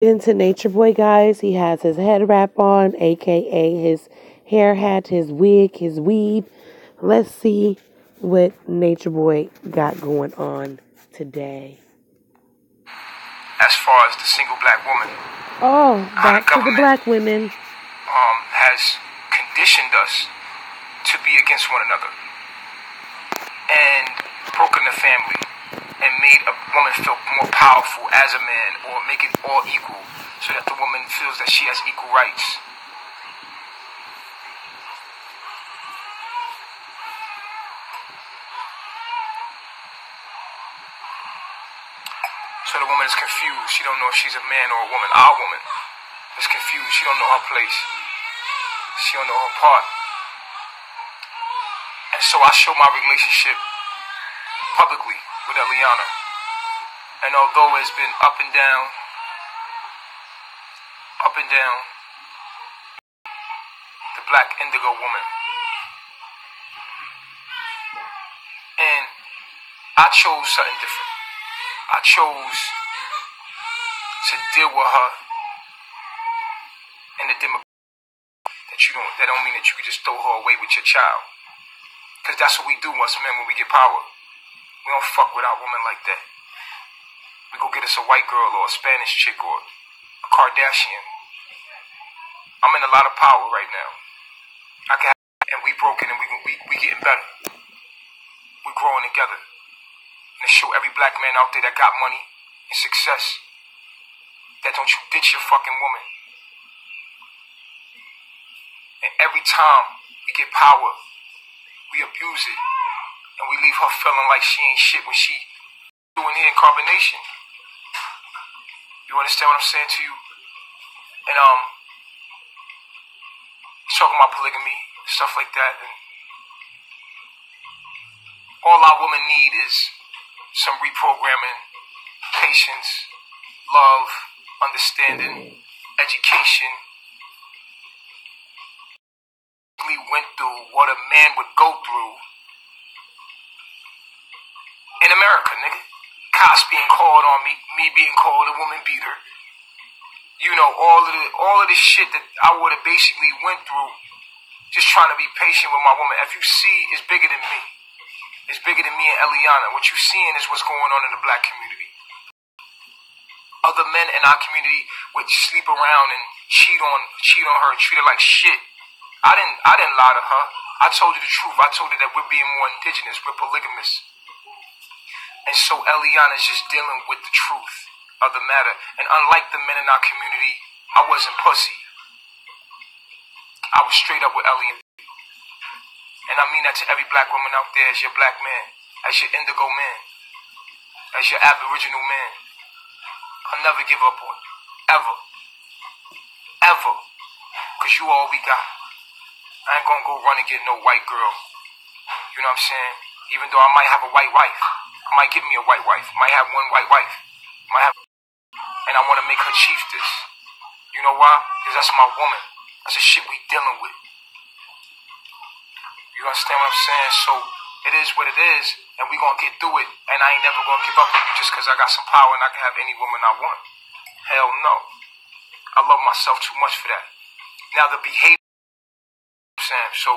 Into Nature Boy, guys. He has his head wrap on, aka his hair hat, his wig, his weave. Let's see what Nature Boy got going on today. As far as the single black woman, Oh, back to the black women. Has conditioned us to be against one another and broken the family and made a woman feel more powerful as a man, or make it all equal so that the woman feels that she has equal rights. So the woman is confused. She don't know if she's a man or a woman. Our woman is confused. She don't know her place. She don't know her part. And so I show my relationship publicly with Eliana. And although it's been up and down, the black indigo woman. And I chose something different. I chose to deal with her in the demographic that don't mean that you can just throw her away with your child. Because that's what we do us men when we get power. We don't fuck with our woman like that. We go get us a white girl or a Spanish chick or a Kardashian. I'm in a lot of power right now. And we broken and we getting better. We growing together. And to show every black man out there that got money and success that don't you ditch your fucking woman. And every time we get power, we abuse it. And we leave her feeling like she ain't shit when she doing here in Carbonation. You understand what I'm saying to you? And talking about polygamy, stuff like that. And all our women need is some reprogramming, patience, love, understanding, education. We went through what a man would go through in America, nigga. Cops being called on me being called a woman beater. You know, all of the shit that I would have basically went through just trying to be patient with my woman. If you see, it's bigger than me. It's bigger than me and Eliana. What you're seeing is what's going on in the black community. Other men in our community would sleep around and cheat on her and treat her like shit. I didn't lie to her. I told her the truth. I told her that we're being more indigenous, we're polygamous. And so Eliana's just dealing with the truth of the matter. And unlike the men in our community, I wasn't pussy. I was straight up with Eliana. And I mean that to every black woman out there, as your black man, as your indigo man, as your aboriginal man. I'll never give up on you. Ever. Ever. Because you all we got. I ain't gonna go run and get no white girl. You know what I'm saying? Even though I might have a white wife. I might give me a white wife. I might have one white wife. And I want to make her chiefess. You know why? Because that's my woman. That's the shit we dealing with. You understand what I'm saying? So it is what it is, and we gonna get through it. And I ain't never gonna give up just because I got some power and I can have any woman I want. Hell no. I love myself too much for that. Now the behavior, Sam. So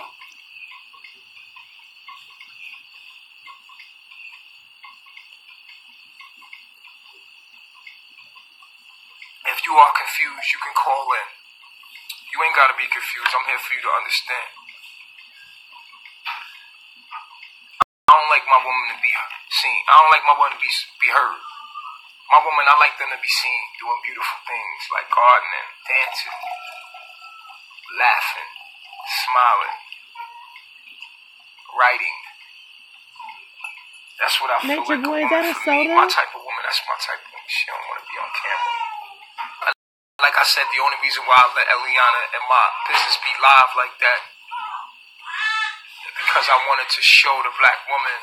if you are confused, you can call in. You ain't gotta be confused. I'm here for you to understand. I don't like my woman to be seen. I don't like my woman to be heard. My woman, I like them to be seen doing beautiful things like gardening, dancing, laughing, smiling, writing. That's what I feel Nature like Boy, a is that woman a for me. soda? My type of woman, that's my type of woman. She don't want to be on camera. Like I said, the only reason why I let Eliana and my business be live like that is because I wanted to show the black woman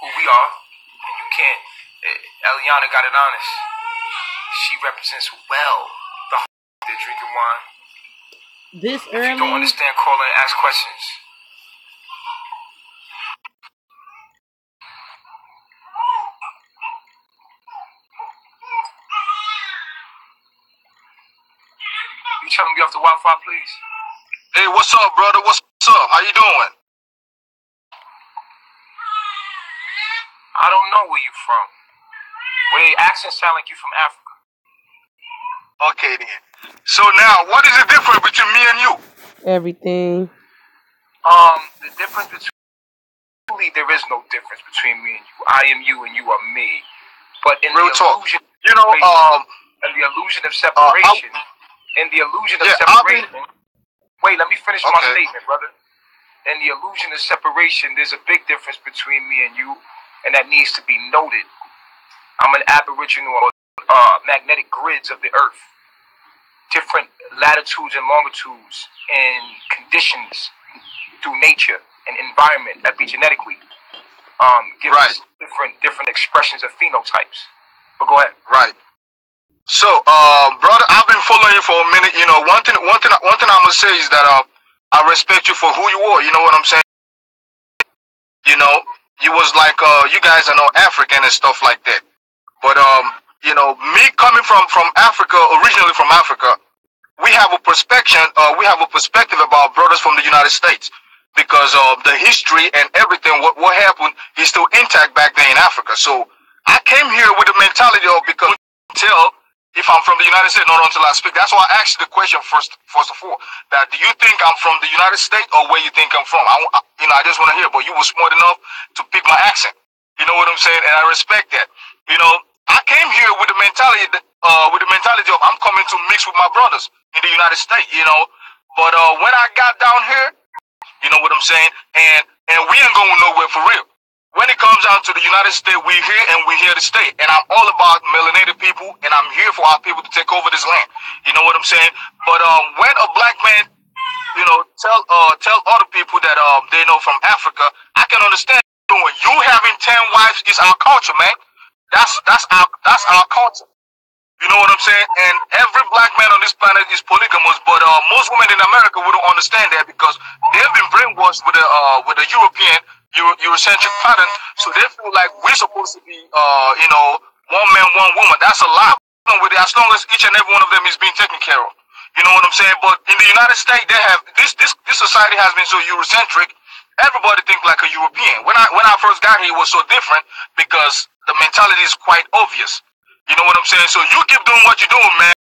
who we are. And you can't. Eliana got it honest. She represents well the they're drinking wine. This If you don't early? understand, call in and ask questions. tell him you have the Wi-Fi, please? Hey, what's up, brother? What's up? How you doing? I don't know where you from. Well, your accent sound like you from Africa. Okay, then. So now, what is the difference between me and you? Everything. The difference between... There is no difference between me and you. I am you and you are me. But in Real the talk. illusion... You know, and the illusion of separation... Wait, let me finish my statement, brother. In the illusion of separation, there's a big difference between me and you, and that needs to be noted. I'm an aboriginal magnetic grids of the earth. Different latitudes and longitudes and conditions through nature and environment epigenetically give us different expressions of phenotypes. But go ahead. Right. So, brother, I've been following you for a minute. You know, one thing I must say is that I respect you for who you are. You know what I'm saying? You know, you was like you guys are not African and stuff like that. But you know, me coming from Africa, originally from Africa, we have a perspective about brothers from the United States because of the history and everything. What happened is still intact back there in Africa. So I came here with the mentality of because tell if I'm from the United States, not until I speak. That's why I asked you the question first of all. That do you think I'm from the United States or where you think I'm from? I just want to hear. But you were smart enough to pick my accent. You know what I'm saying, and I respect that. You know, I came here with the mentality of I'm coming to mix with my brothers in the United States. You know, but when I got down here, you know what I'm saying, and we ain't going nowhere for real. When it comes down to the United States, we're here and we're here to stay. And I'm all about melanated people, and I'm here for our people to take over this land. You know what I'm saying? But when a black man, you know, tell other people that they know from Africa, I can understand. When you having 10 wives is our culture, man. That's our culture. You know what I'm saying? And every black man on this planet is polygamous, but most women in America wouldn't understand that because they've been brainwashed with a Eurocentric pattern, so they feel like we're supposed to be, you know, one man, one woman. That's a lie. With it, as long as each and every one of them is being taken care of. You know what I'm saying? But in the United States, they have this society has been so Eurocentric. Everybody think like a European. When I first got here, it was so different because the mentality is quite obvious. You know what I'm saying? So you keep doing what you're doing, man.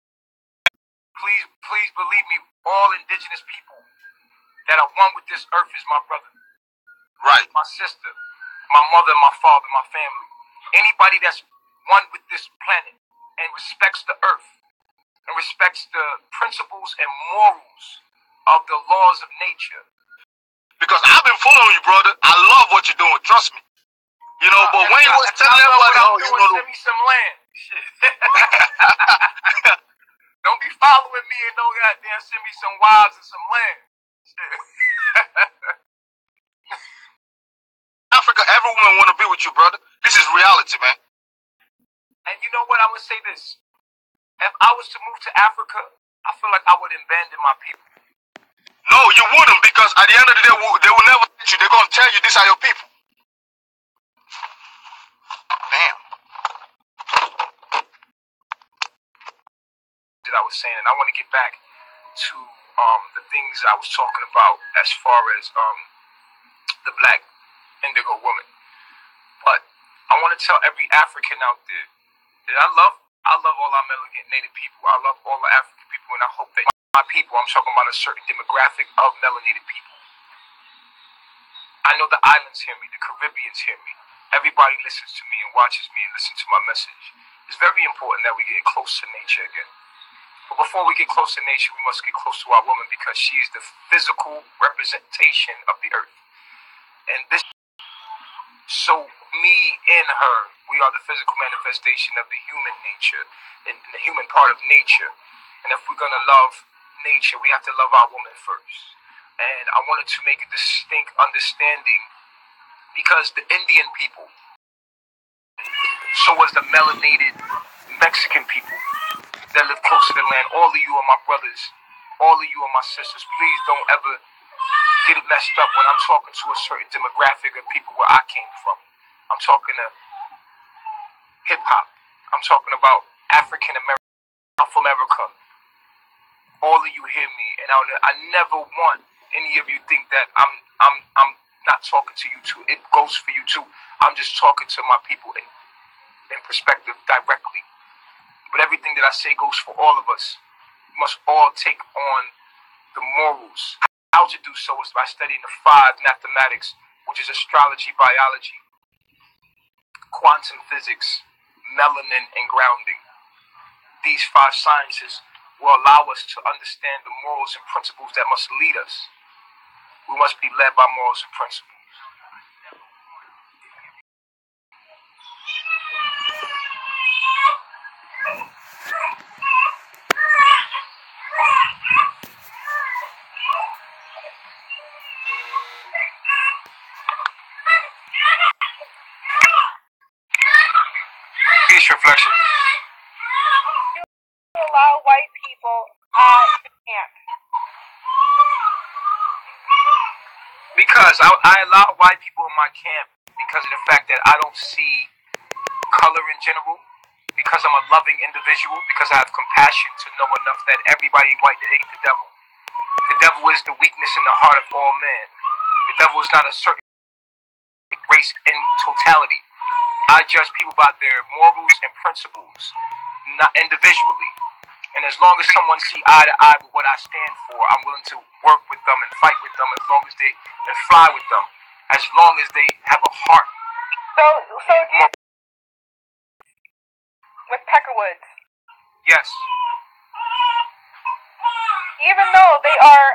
Please believe me, all indigenous people that are one with this earth is my brother. Right. My sister, my mother, my father, my family. Anybody that's one with this planet and respects the earth and respects the principles and morals of the laws of nature. Because I've been following you, brother. I love what you're doing. Trust me. You know, but when you was telling everybody, you know, send me some land. Shit. Don't be following me and don't goddamn send me some wives and some land. Shit. Africa, every woman want to be with you, brother. This is reality, man. And you know what? I would say this. If I was to move to Africa, I feel like I would abandon my people. No, you wouldn't, because at the end of the day, they will never let you. They're going to tell you these are your people. Damn. That I was saying, and I want to get back to the things I was talking about as far as the black indigo woman. But I want to tell every African out there that I love all our melanated people. I love all the African people, and I hope that my people, I'm talking about a certain demographic of melanated people. I know the islands hear me, the Caribbeans hear me. Everybody listens to me and watches me and listens to my message. It's very important that we get close to nature again. But before we get close to nature, we must get close to our woman because she's the physical representation of the earth. And this, so me and her, we are the physical manifestation of the human nature and the human part of nature. And if we're going to love nature, we have to love our woman first. And I wanted to make a distinct understanding because the Indian people, so was the melanated Mexican people that live close to the land. All of you are my brothers. All of you are my sisters. Please don't ever get it messed up when I'm talking to a certain demographic of people where I came from. I'm talking to hip-hop. I'm talking about African American, South America, all of you hear me, and I never want any of you think that I'm not talking to you too. It goes for you too. I'm just talking to my people in perspective directly. But everything that I say goes for all of us. We must all take on the morals. How to do so is by studying the 5 mathematics, which is astrology, biology, quantum physics, melanin, and grounding. These 5 sciences will allow us to understand the morals and principles that must lead us. We must be led by morals and principles. Peace reflection. You allow white people at camp. Because I allow white people in my camp because of the fact that I don't see color in general, because I'm a loving individual, because I have compassion to know enough that everybody white that ain't the devil. The devil is the weakness in the heart of all men. The devil is not a certain race in totality. I judge people by their morals and principles, not individually. And as long as someone see eye to eye with what I stand for, I'm willing to work with them and fight with them as long as they and fly with them, as long as they have a heart. So do you, with Peckerwoods, Yes. even though they are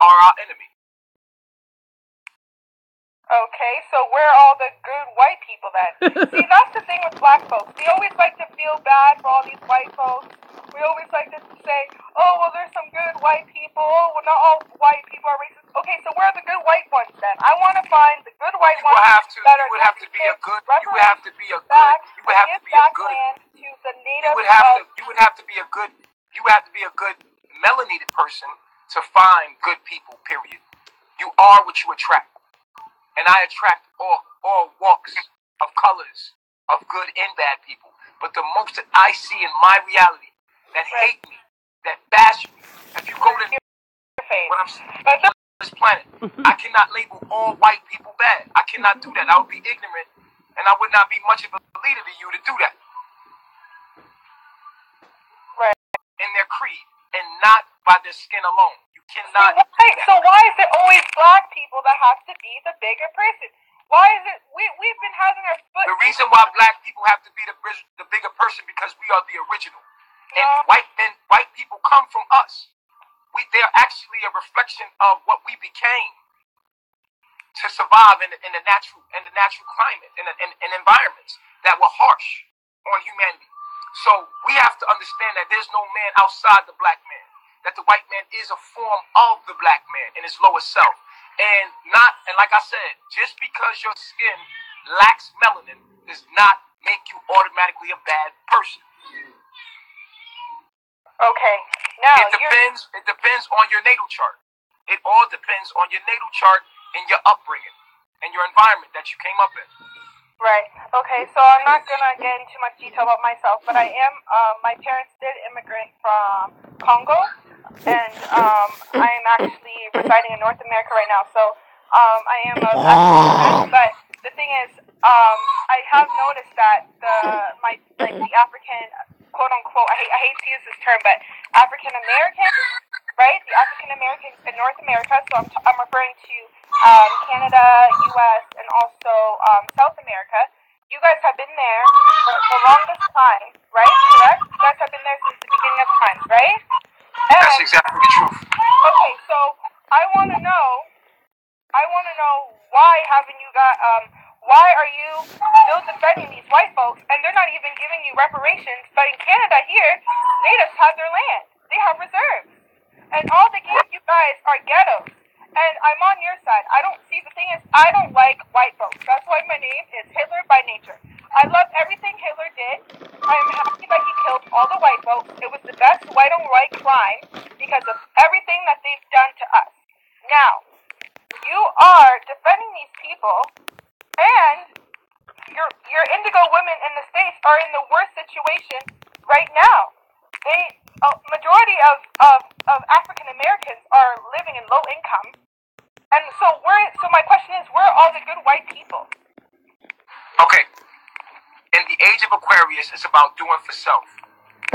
our enemy. okay. So where are all the good white people then? See, that's the thing with black folks. We always like to feel bad for all these white folks. We always like to say, oh, well, there's some good white people. Oh, well, not all white people are racist. Okay, so where are the good white ones then? I want to find the good white ones that are You would have to be a good. You would have to be a good. back, You would have to be a good. land to the You native would have to be a good. You would have to be a good melanated person to find good people. Period. You are what you attract, and I attract all walks of colors of good and bad people. But the most that I see in my reality that hate me, that bash me. If you go to what I'm saying on this planet, I cannot label all white people bad. I cannot do that. I would be ignorant, And I would not be much of a leader to you to do that. Right. In their creed, and not by their skin alone. You cannot. So why is it always black people that have to be the bigger person? Why is it we've been having our foot? The reason why black people have to be the bigger person because we are the original, and white people come from us. They are actually a reflection of what we became to survive in the natural climate and environments that were harsh on humanity. So we have to understand that there's no man outside the black man. That the white man is a form of the black man in his lower self. And like I said, just because your skin lacks melanin does not make you automatically a bad person. Okay. Now it depends on your natal chart. It all depends on your natal chart and your upbringing and your environment that you came up in. Right. Okay, so I'm not going to get into much detail about myself, but I am, my parents did immigrant from Congo, and I am actually residing in North America right now, so I am a African, but the thing is, I have noticed that the African, quote unquote, I hate to use this term, but African Americans, right? The African Americans in North America, so I'm referring to Canada, U.S., and also South America. You guys have been there for the longest time, right? Correct? You guys have been there since the beginning of time, right? And, that's exactly the truth. Okay, so I want to know why haven't you got why are you still defending these white folks and they're not even giving you reparations? But in Canada here, natives have their land. They have reserves. And all they give you guys are ghettos. And I'm on your side. The thing is, I don't like white folks. That's why my name is Hitler by nature. I love everything Hitler did. I'm happy that he killed all the white folks. It was the best white on white crime because of everything that they've done to us. Now, you are defending these people, and your indigo women in the States are in the worst situation right now. Majority of African Americans are living in low income, and so my question is, where are all the good white people? Okay, in the age of Aquarius, it's about doing for self.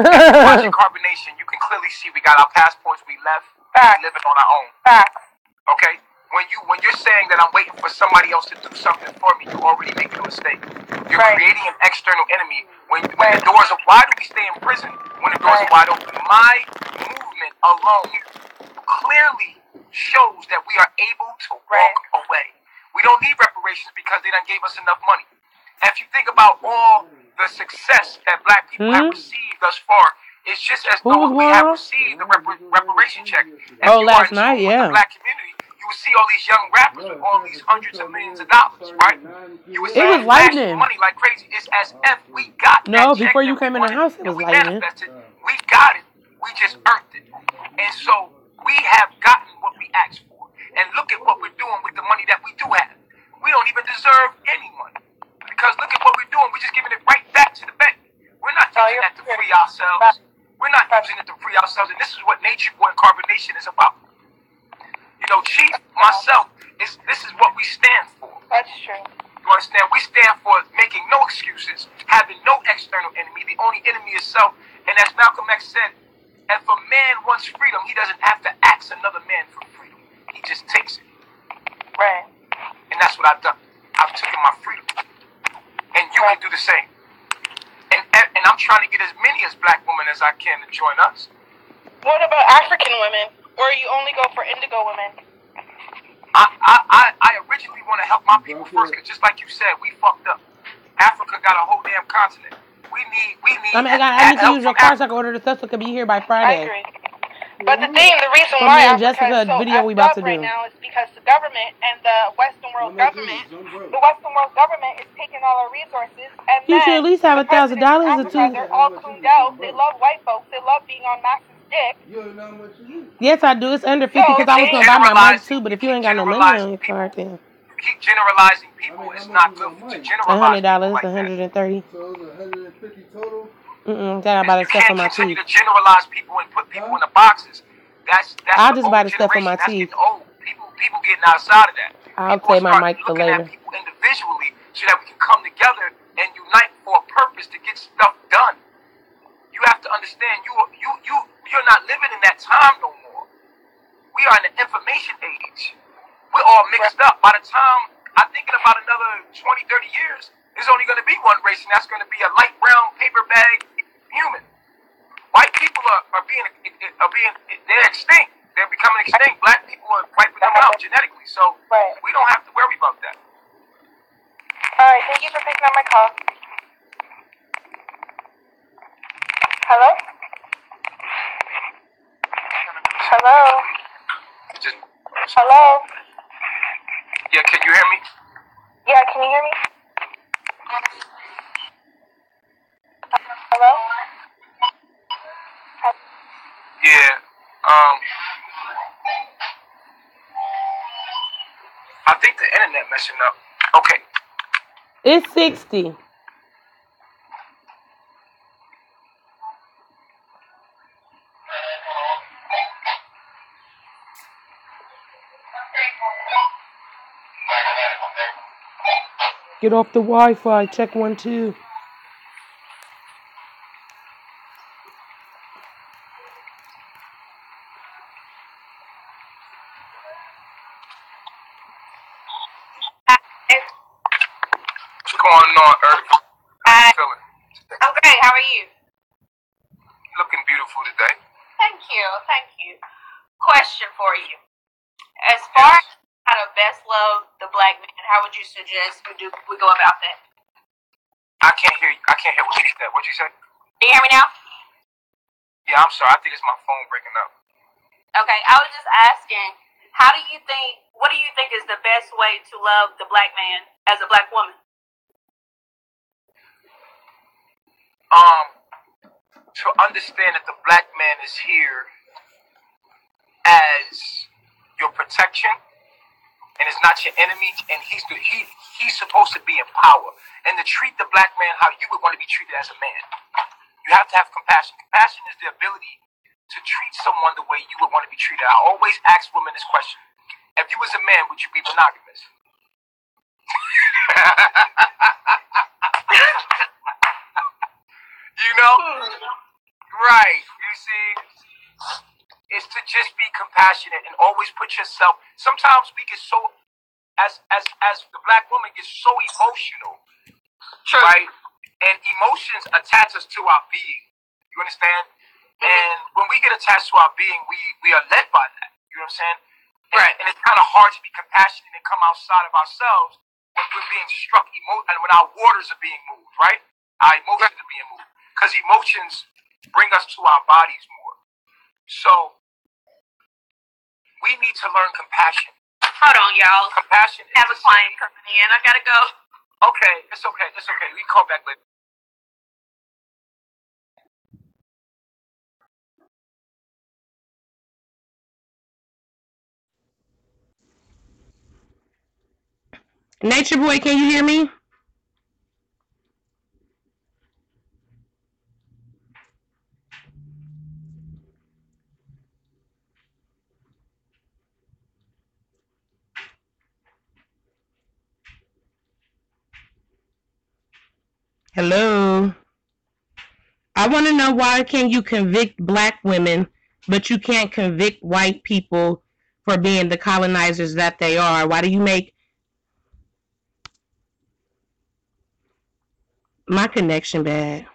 Watching Carbonation, you can clearly see we got our passports, we left, Facts. we living on our own. Facts. Okay, when you're saying that I'm waiting for somebody else to do something for me, you're already making a mistake. You're creating an external enemy. When the doors are, why do we stay in prison when the doors are wide open? My movement alone clearly shows that we are able to walk away. We don't need reparations because they done gave us enough money. And if you think about all the success that black people have received thus far, it's just as though we have received the reparation check. Last night, the black community, you would see all these young rappers with all these hundreds of millions of dollars, right? You would see it was lightning. Money like crazy. It's as if we got no that check before you that came in the house. It was we lightning. manifested. We got it. We just earned it, and so we have gotten what we asked for. And look at what we're doing with the money that we do have. We don't even deserve any money because look at what we're doing. We're just giving it right back to the bank. We're not using that to free ourselves. We're not using it to free ourselves, and this is what NatureBoy and Carbonation is about. You know, Chief, myself, this is what we stand for. That's true. You understand? We stand for making no excuses, having no external enemy. The only enemy is self. And as Malcolm X said, if a man wants freedom, he doesn't have to ask another man for freedom. He just takes it. Right. And that's what I've done. I've taken my freedom. And you can do the same. And I'm trying to get as many as black women as I can to join us. What about African women? Or you only go for indigo women? I originally want to help my people first, because just like you said, we fucked up. Africa got a whole damn continent. We need. I need to use your car so I can order the stuff so it can be here by Friday. I agree. But the reason why Africa is so video we about to do right now is because the government and the Western world government is taking all our resources, and you should at least have $1,000 or two. They're all cleaned out. They love white folks. They love being on Max's dick. Yes, I do. It's under 50 because I was going to buy my mic too, but if you ain't got no money on your card, then. You keep generalizing people. It's not good to generalize. $100, like 130. So it was 150 total. Then I buy the stuff for my teeth. You can't continue to generalize people and put people in the boxes. That's I'll just buy the stuff for my teeth. People getting outside of that. I'll pay my mic for later. At people individually so that we can come together understand you're not living in that time no more. We are in the information age. We're all mixed up. By the time I'm thinking about another 20, 30 years, there's only going to be one race, and that's going to be a light brown paper bag human. White people are being they're extinct. They're becoming extinct. Black people are wiping them out genetically. So we don't have to worry about that. All right, thank you for picking up my call. Hello? Hello? Hello? Yeah, can you hear me? Yeah, can you hear me? Hello? Yeah. I think the internet messing up. Okay. It's 60. Get off the Wi-Fi. Check 1, 2. What's going on, Earth? How you feeling? I'm great. How are you? Looking beautiful today. Thank you. Thank you. Question for you. As far as how to best love the black man, how would you suggest we go about that? I can't hear you. I can't hear what you said. What you said? Can you hear me now? Yeah, I'm sorry. I think it's my phone breaking up. Okay. I was just asking, what do you think is the best way to love the black man as a black woman? To understand that the black man is here as your protection and is not your enemy, and he's supposed to be in power, and to treat the black man how you would want to be treated as a man. You have to have compassion. Compassion is the ability to treat someone the way you would want to be treated. I always ask women this question: if you was a man, would you be monogamous? You know? Right. You see, it's to just be compassionate and always put yourself. Sometimes we get so, as the black woman gets so emotional, right? And emotions attach us to our being. You understand? And when we get attached to our being, we are led by that. You know what I'm saying? Right. And it's kind of hard to be compassionate and come outside of ourselves when we're being struck, and when our waters are being moved, right? Our emotions are being moved. Because emotions bring us to our bodies more. So we need to learn compassion. Hold on, y'all. Compassion. I have a client coming in. I gotta go. Okay, it's okay. It's okay. We can call back later. Nature Boy, can you hear me? Hello. I want to know, why can you convict black women, but you can't convict white people for being the colonizers that they are? Why do you make my connection bad?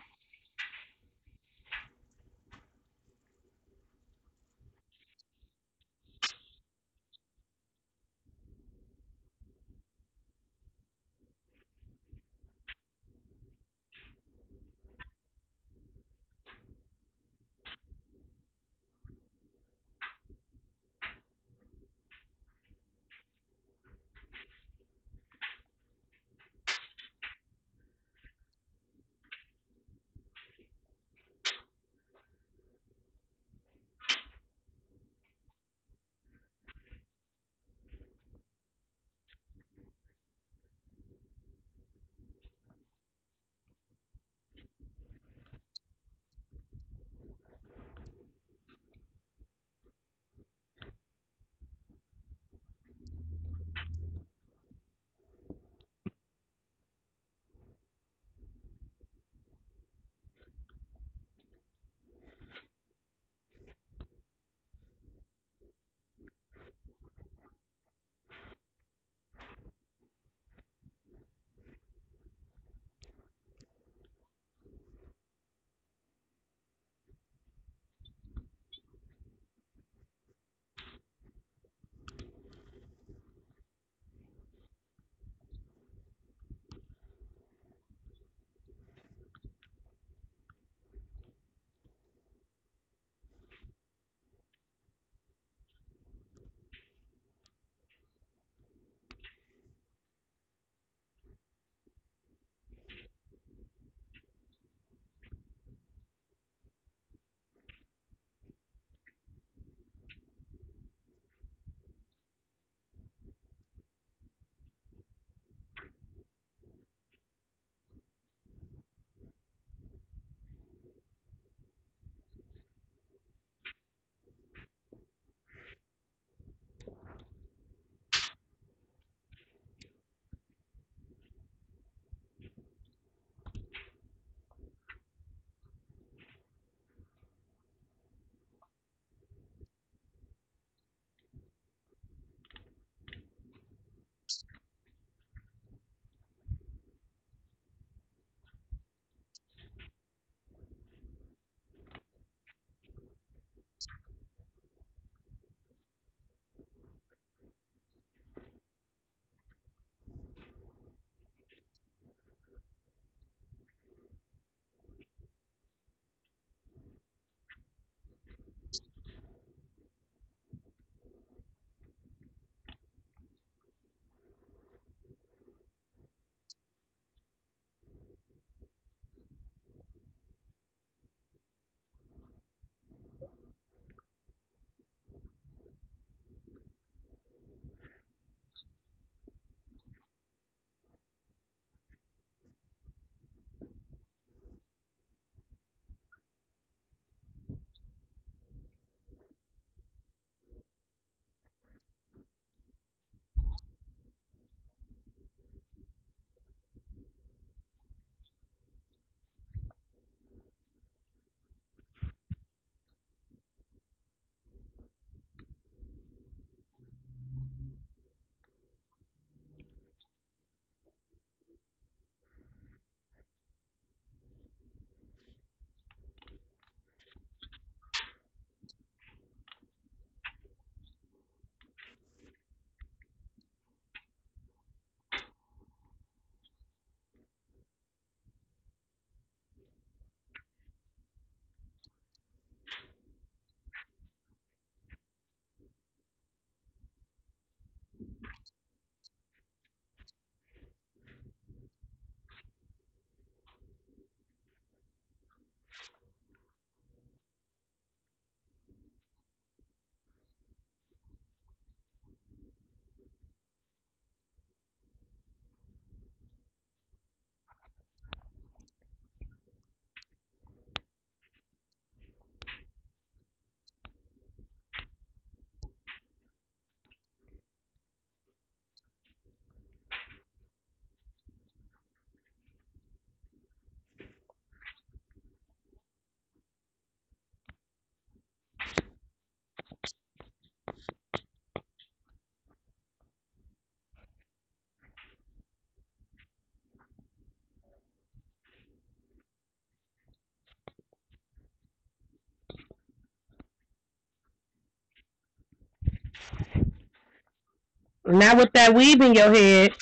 Not with that weave in your head.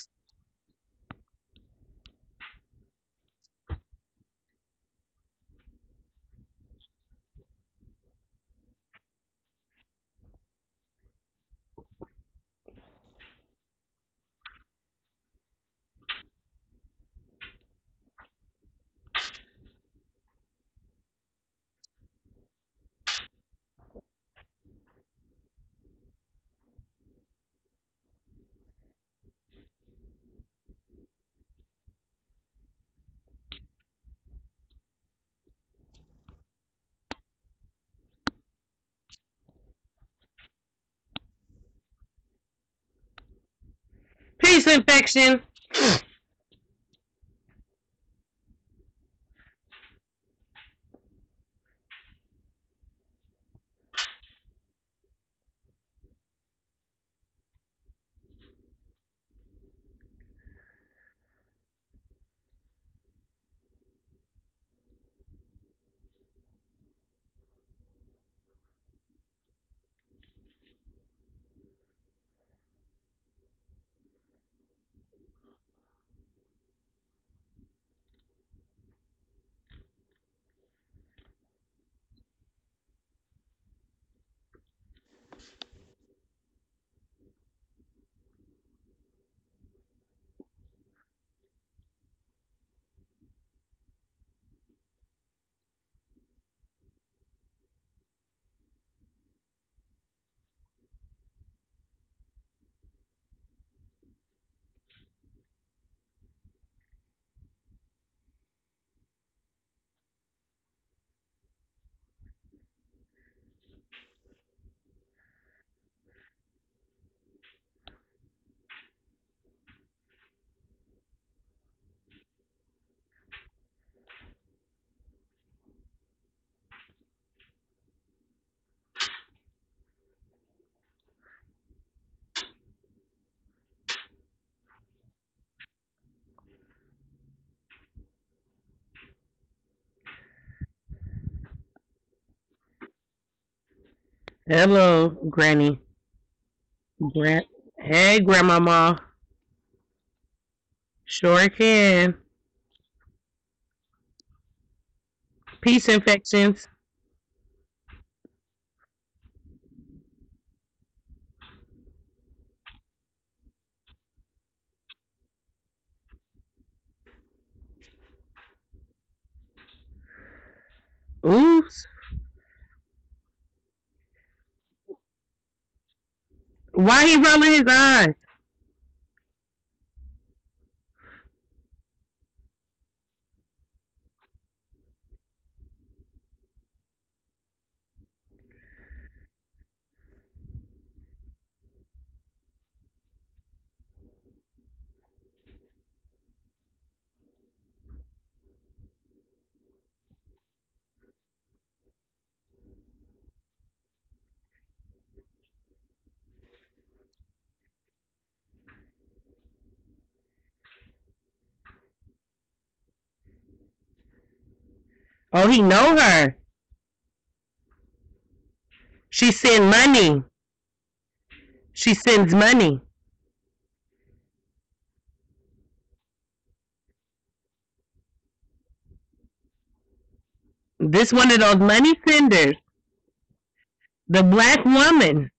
Peace infection. Hello, Granny. Hey, Grandmama. Sure can. Peace infections. Oops. Why he rolling his eyes? Oh, he know her. She send money. She sends money. This one of those money senders. The black woman.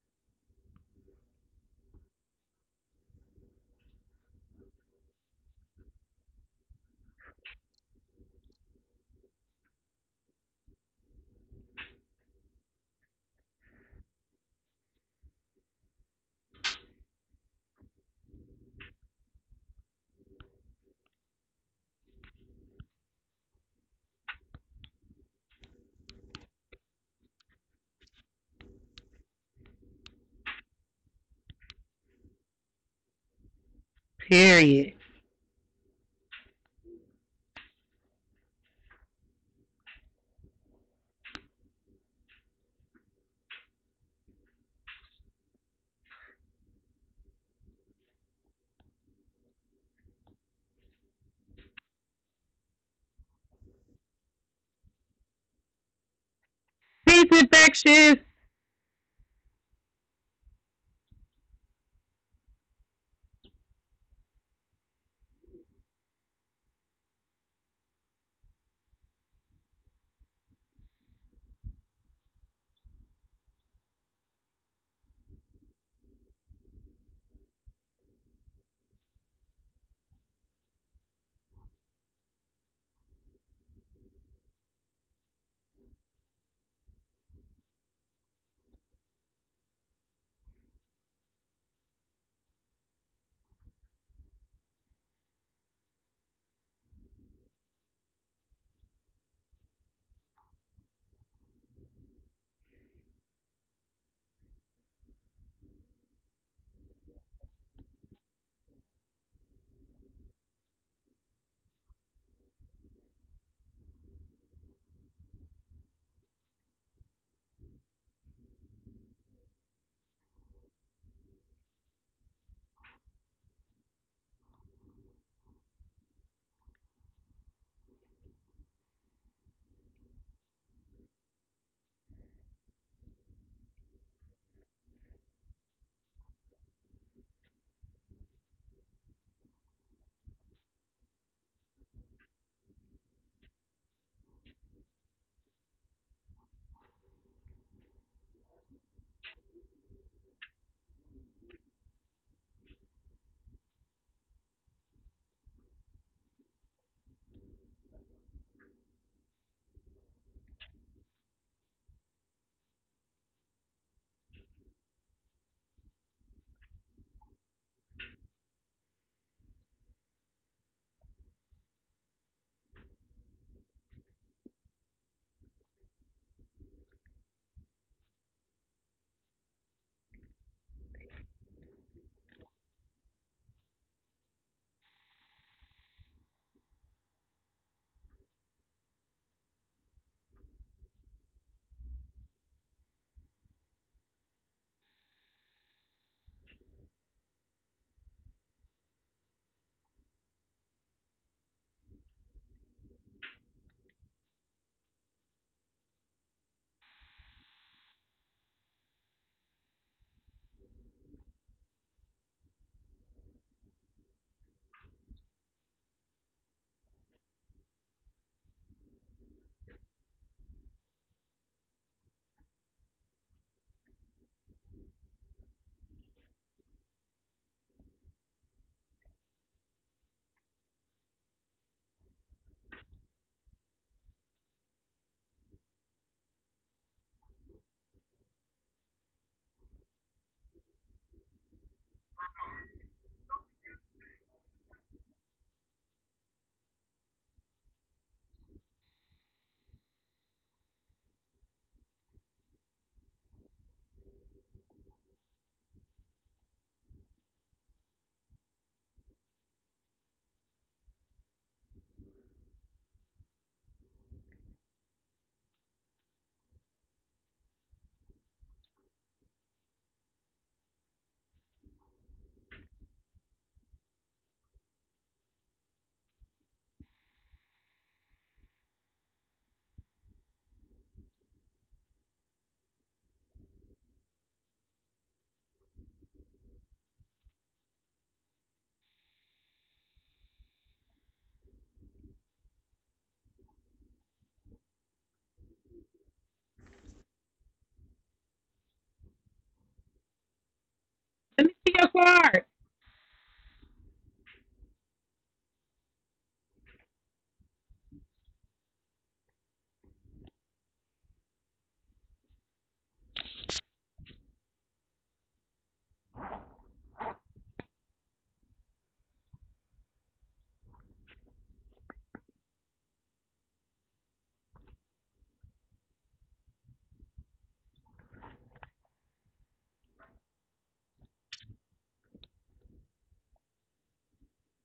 Period. Peace infections. card.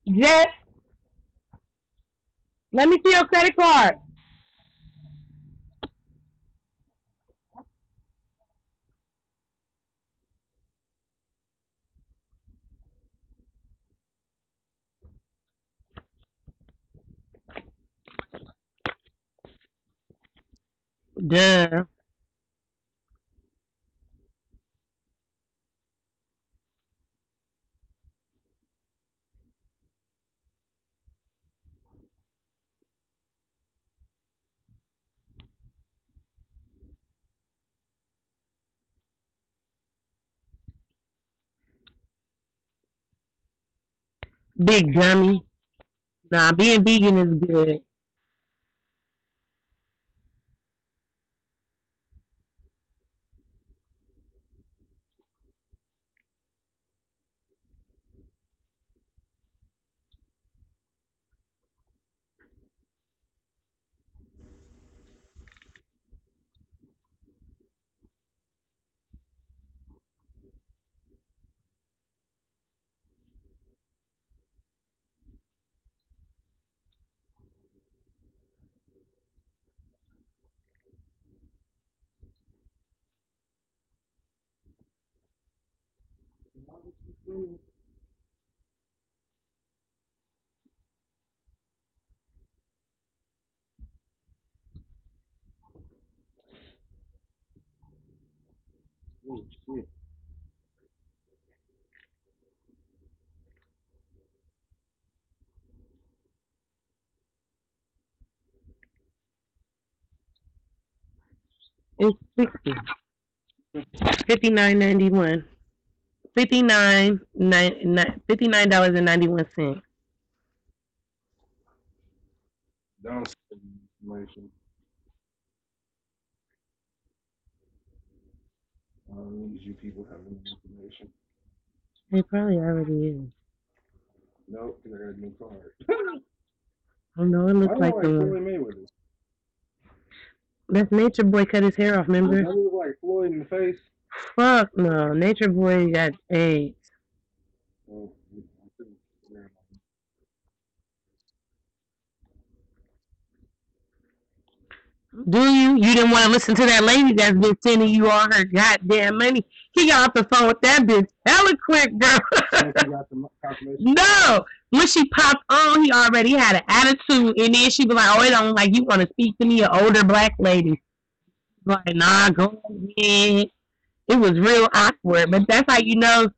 Jet, let me see your credit card. Duh. Big dummy. Nah, being vegan is good. Oh, shit. It's 60. $59.91. $59.91. Don't say information. You people have any information. It probably already is. Nope, because I got a new card. Oh no, it I looks don't like like the Floyd one. Mayweather. That's Nature Boy cut his hair off, Does remember? he look like Floyd in the face? Fuck no. Nature Boy got AIDS. Oh, Do you? You didn't want to listen to that lady that's been sending you all her goddamn money. He got off the phone with that bitch hella quick, bro. since he got the confirmation. No. When she popped on, he already had an attitude, and then she be like, "Oh, it don't like you want to speak to me, an older black lady." Like, nah, go ahead. It was real awkward, but that's how you know.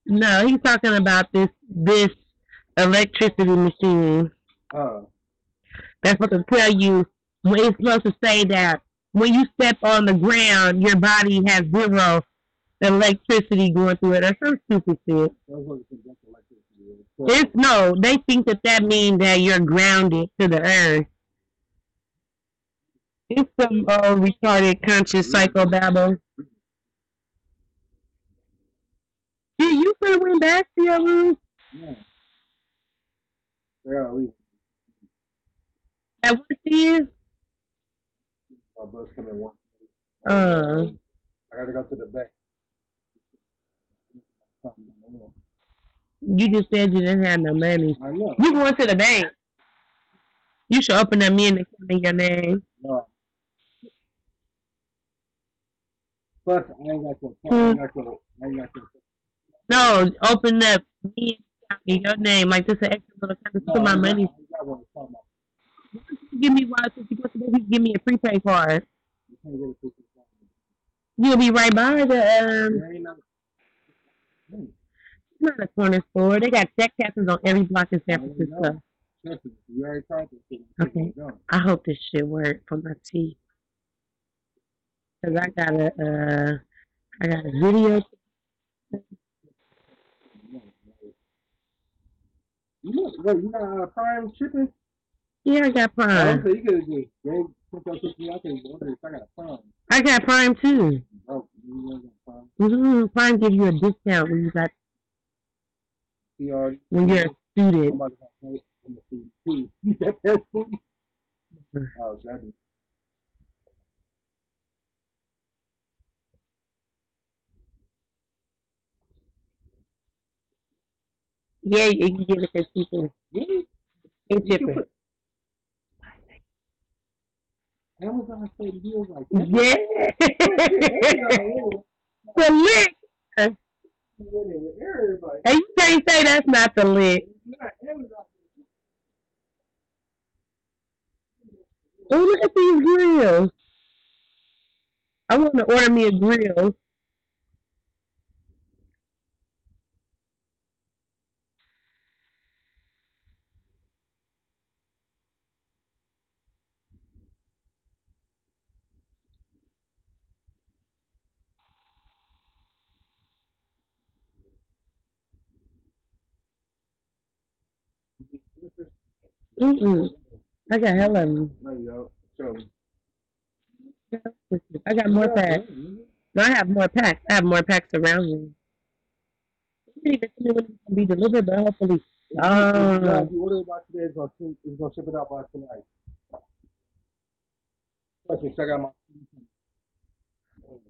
No, he's talking about this electricity machine. Uh, That's what to tell you when it's supposed to say that when you step on the ground, your body has zero electricity going through it, or some stupid shit. It's no, they think that means that you're grounded to the earth. It's some retarded conscious psychobabble. Dude, you could have went back to your room. yeah, they gotta leave. At what it is? My bus coming one. Uh, I gotta go to the back. you just said you didn't have no money. I know. You going to the bank? You should open up me and in your name. No. Plus, I ain't got your phone. I ain't got your. No, open up me in your name. Like this, an extra little kind of put my money. I got what I'm talking about. Give me one. Since you go to the, give me a prepaid card. You can't get a picture of You'll be right by the. There ain't no. not a corner store. They got check cashers on every block in San Francisco. You already tried this shit. Okay. I hope this shit works for my teeth. Cause I got a video. You got Prime shipping? Yeah, I got Prime. So you could have just put that shit out there. I got Prime. I got Prime too. Oh, you got Prime? Prime gives you a discount when you got when you're a student. Oh, exactly. Yeah, you can get it for cheaper. Really? It's cheaper. Amazon said deals like that. Yeah. The lick. And you can't say that's not the lick. Oh, look at these grills. I want to order me a grill. I got hell of them. I got more packs. No, I have more packs. I have more packs around me. You didn't even tell me when it's going to be delivered, but hopefully. If you order it by today, it's going to ship it out by tonight. Check out my.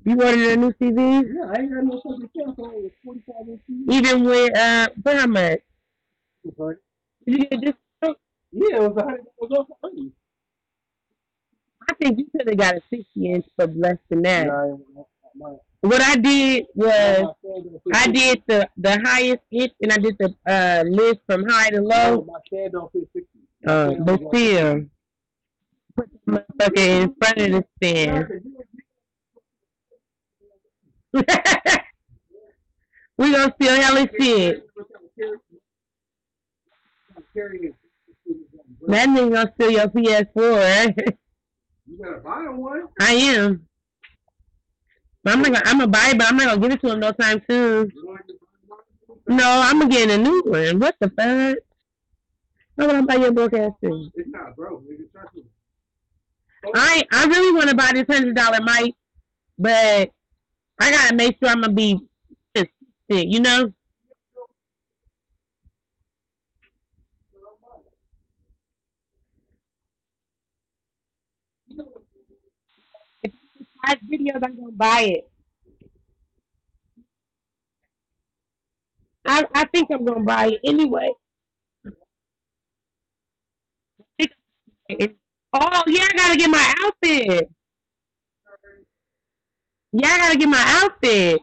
You ordered a new TV? Yeah, I ain't got no fucking cancel. It was 45 inch TV. Even with, for how much? Did you get a discount? Yeah, it was $100 off. I think you could have got a 60-inch for less than that. Yeah, what I did was, I did the highest inch, and I did the list from high to low. My stand don't fit 60. But still, put the motherfucker in front of the stand. We gonna steal hella shit. That nigga gonna steal your PS4. You gotta buy one. I am. But I'm gonna buy it, but I'm not gonna give it to him no time soon. No, I'm gonna get a new one. What the fuck? Why would I buy your broke ass thing? It's not broke. I really want to buy this $100 mic, but I gotta make sure I'm gonna be consistent, you know? If I watch videos, I'm gonna buy it. I think I'm gonna buy it anyway. Oh yeah, I gotta get my outfit. Yeah, I gotta get my outfit.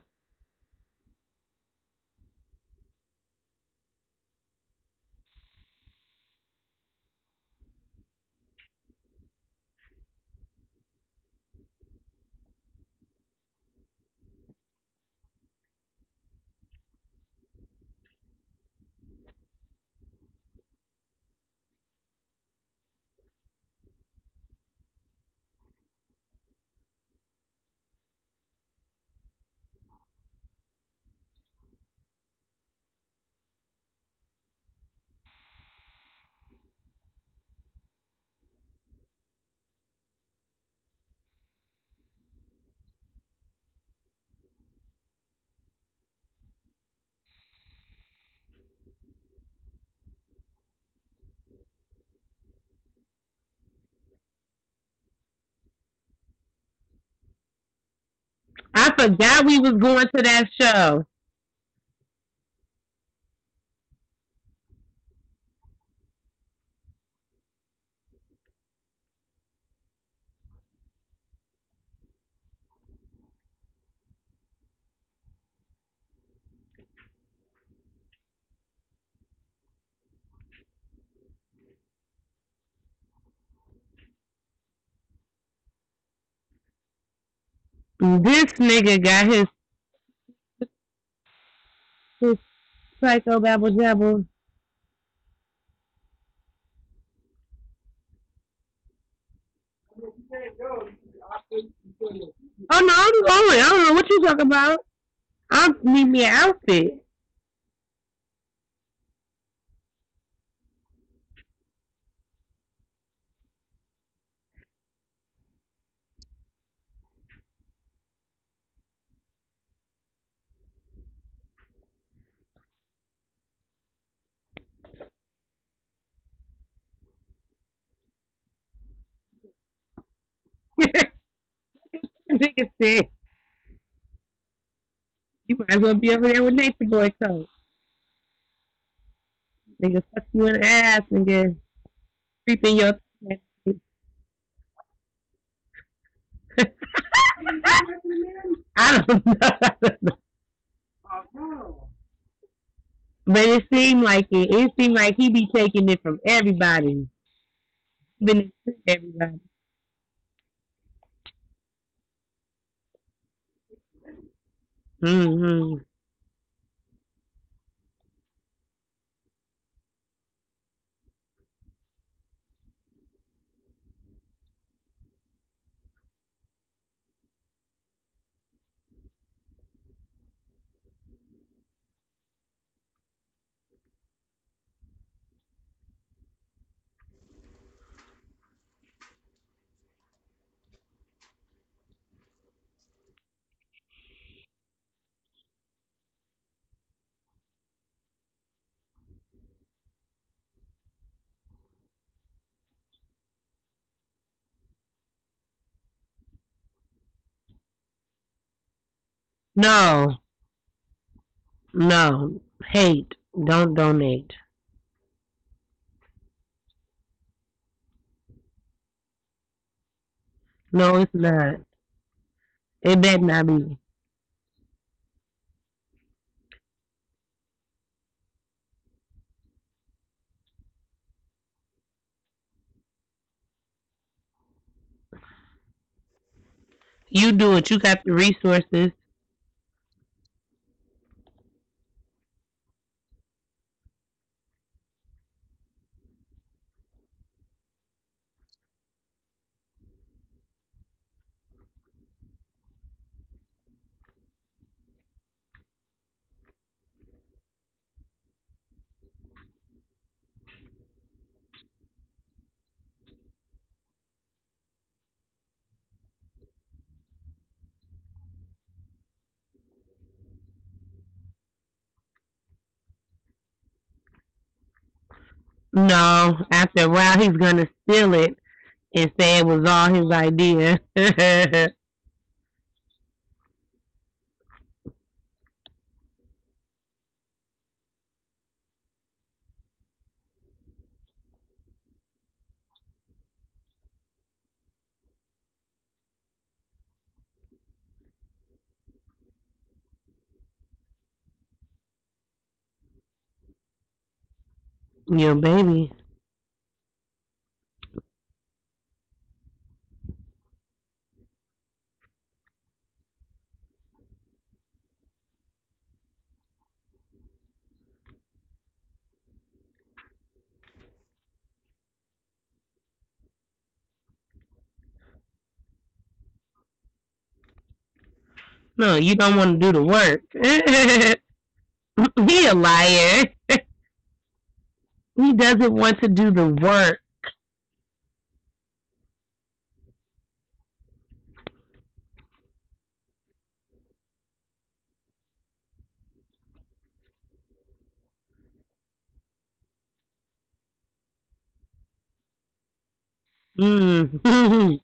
I forgot we was going to that show. This nigga got his psycho babble jabble. Oh no, I'm going. I don't know what you talking about. I'll need me an outfit. Nigga said, you might as well be over there with NatureBoy coat. Nigga fuck you in the ass, nigga. Creeping your I don't know. But it seemed like it. It seemed like he be taking it from everybody. Even everybody. Mm-hmm. No, no. Hate. Don't donate. No, it's not. It better not be. You do it. You got the resources. No, after a while he's gonna steal it and say it was all his idea. Your baby. No, you don't want to do the work. He a liar. He doesn't want to do the work. Mm.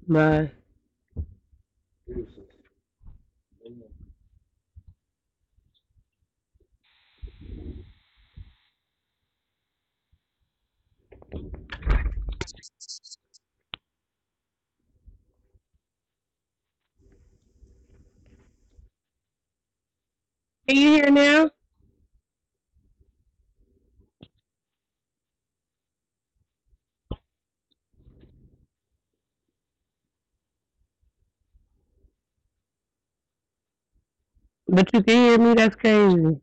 Bye. Are you here now? But you can hear me? That's crazy.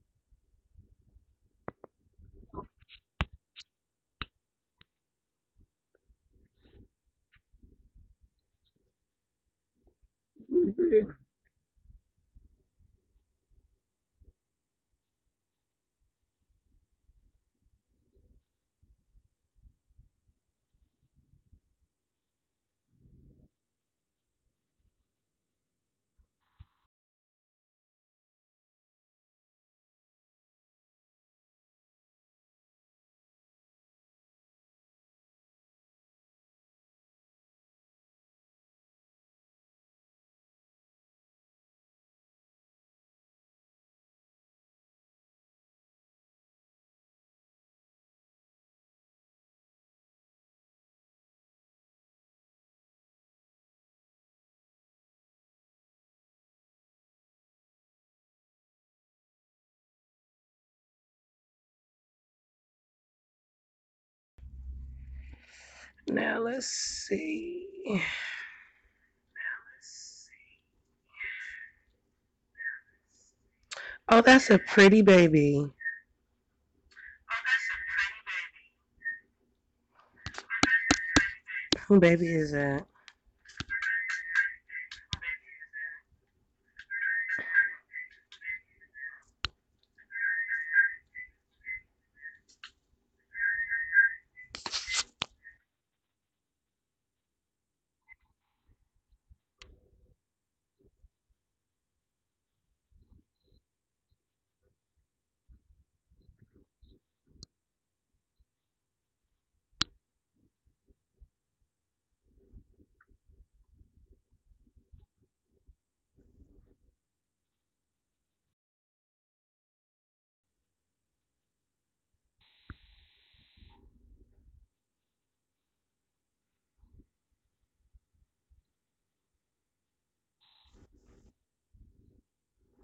Now let's see. Oh, that's a pretty baby. Who baby is that?